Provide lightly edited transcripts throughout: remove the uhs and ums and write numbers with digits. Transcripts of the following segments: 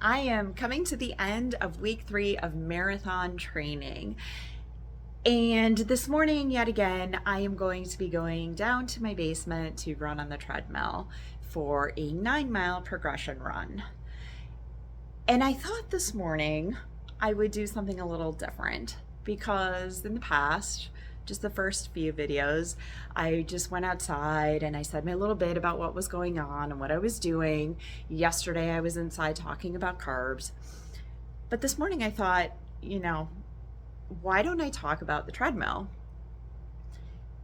I am coming to the end of week 3 of marathon training. And this morning, yet again, I am going to be going down to my basement to run on the treadmill for a 9-mile progression run. And I thought this morning I would do something a little different because in the past, just the first few videos, I just went outside and I said my little bit about what was going on and what I was doing. Yesterday I was inside talking about carbs. But this morning I thought, why don't I talk about the treadmill?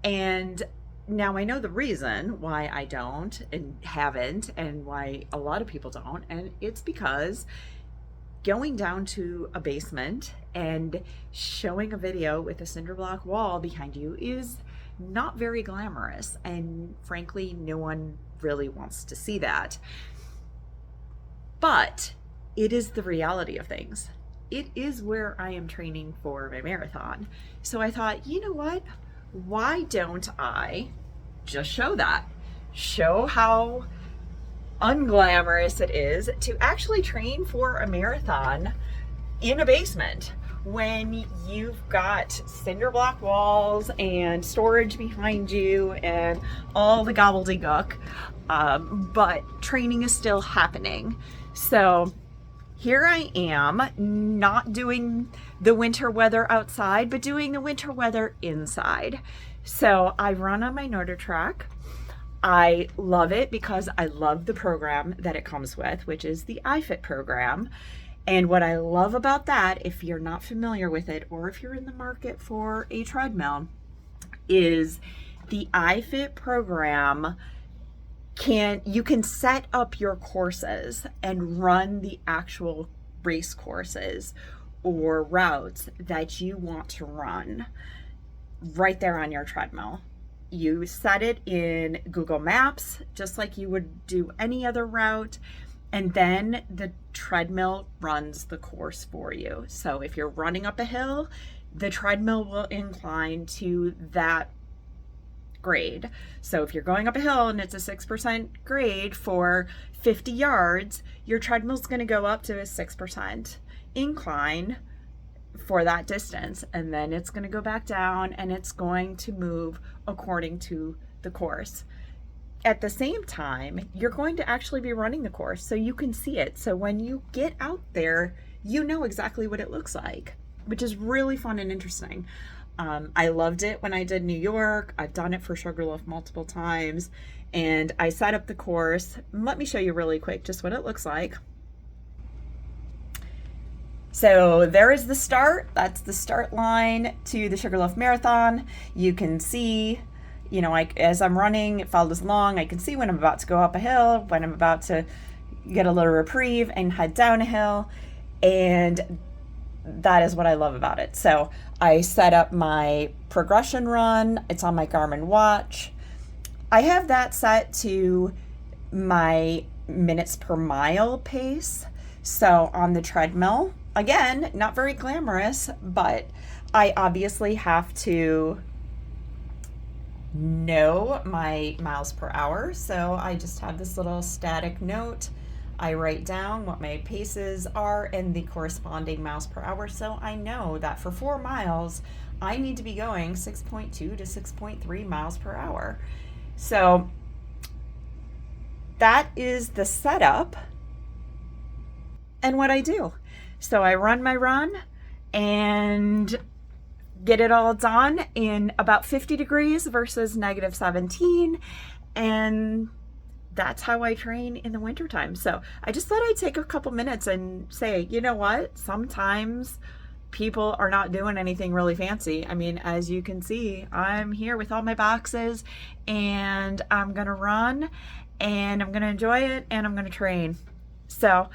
And now I know the reason why I don't and haven't, and why a lot of people don't, and it's because going down to a basement and showing a video with a cinder block wall behind you is not very glamorous, and frankly, no one really wants to see that. But it is the reality of things. It is where I am training for my marathon. So I thought, you know what? Why don't I just show that? Show how unglamorous it is to actually train for a marathon in a basement when you've got cinder block walls and storage behind you and all the gobbledygook, but training is still happening. So here I am, not doing the winter weather outside, but doing the winter weather inside. So I run on my Nordic track. I love it because I love the program that it comes with, which is the iFit program. And what I love about that, if you're not familiar with it, or if you're in the market for a treadmill, is the iFit program you can set up your courses and run the actual race courses or routes that you want to run right there on your treadmill. You set it in Google Maps, just like you would do any other route, and then the treadmill runs the course for you. So if you're running up a hill, the treadmill will incline to that grade. So if you're going up a hill and it's a 6% grade for 50 yards, your treadmill's going to go up to a 6% incline for that distance, and then it's going to go back down and it's going to move according to the course. At the same time, you're going to actually be running the course so you can see it. So when you get out there, you know exactly what it looks like, which is really fun and interesting. I loved it when I did New York. I've done it for Sugarloaf multiple times, and I set up the course. Let me show you really quick just what it looks like. So there is the start. That's the start line to the Sugarloaf Marathon. You can see, as I'm running, it follows along. I can see when I'm about to go up a hill, when I'm about to get a little reprieve and head down a hill. And that is what I love about it. So I set up my progression run. It's on my Garmin watch. I have that set to my minutes per mile pace. So on the treadmill, again, not very glamorous, but I obviously have to know my miles per hour. So I just have this little static note. I write down what my paces are and the corresponding miles per hour. So I know that for 4 miles, I need to be going 6.2 to 6.3 miles per hour. So that is the setup and what I do. So I run my run and get it all done in about 50 degrees versus -17. And that's how I train in the wintertime. So I just thought I'd take a couple minutes and say, you know what? Sometimes people are not doing anything really fancy. I mean, as you can see, I'm here with all my boxes and I'm going to run and I'm going to enjoy it and I'm going to train. So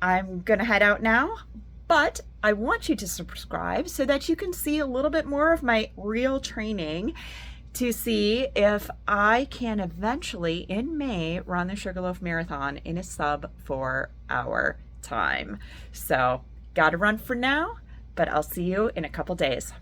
I'm going to head out now, but I want you to subscribe so that you can see a little bit more of my real training, to see if I can eventually in May run the Sugarloaf Marathon in a sub 4-hour time. So gotta run for now, but I'll see you in a couple days.